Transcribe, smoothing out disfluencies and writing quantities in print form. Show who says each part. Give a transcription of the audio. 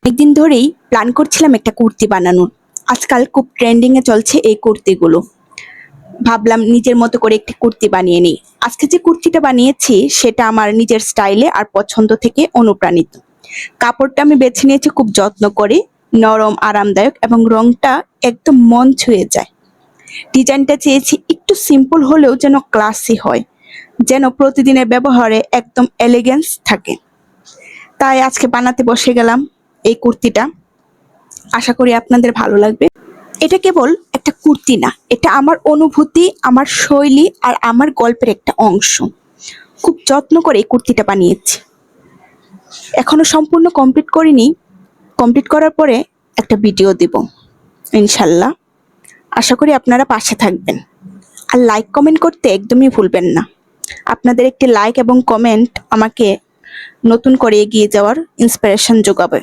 Speaker 1: অনেকদিন ধরেই প্ল্যান করছিলাম একটা কুর্তি বানানোর। আজকাল খুব ট্রেন্ডিং এ চলছে এই কুর্তিগুলো। ভাবলাম নিজের মতো করে একটি কুর্তি বানিয়ে নিই। আজকে যে কুর্তিটা বানিয়েছি সেটা আমার নিজের স্টাইলে আর পছন্দ থেকে অনুপ্রাণিত। কাপড়টা আমি বেছে নিয়েছি খুব যত্ন করে, নরম আরামদায়ক এবং রংটা একদম মন ছুঁয়ে যায়। ডিজাইনটা চেয়েছি একটু সিম্পল হলেও যেন ক্লাসি হয়, যেন প্রতিদিনের ব্যবহারে একদম এলিগেন্স থাকে। তাই আজকে বানাতে বসে গেলাম এই কুর্তিটা। আশা করি আপনাদের ভালো লাগবে। এটা কেবল একটা কুর্তি না, এটা আমার অনুভূতি, আমার শৈলী আর আমার গল্পের একটা অংশ। খুব যত্ন করে এই কুর্তিটা বানিয়েছি। এখনো সম্পূর্ণ কমপ্লিট করিনি। কমপ্লিট করার পরে একটা ভিডিও দিব ইনশাল্লাহ। আশা করি আপনারা পাশে থাকবেন আর লাইক কমেন্ট করতে একদমই ভুলবেন না। আপনাদের একটি লাইক এবং কমেন্ট আমাকে নতুন করে এগিয়ে যাওয়ার ইন্সপিরেশন যোগাবে।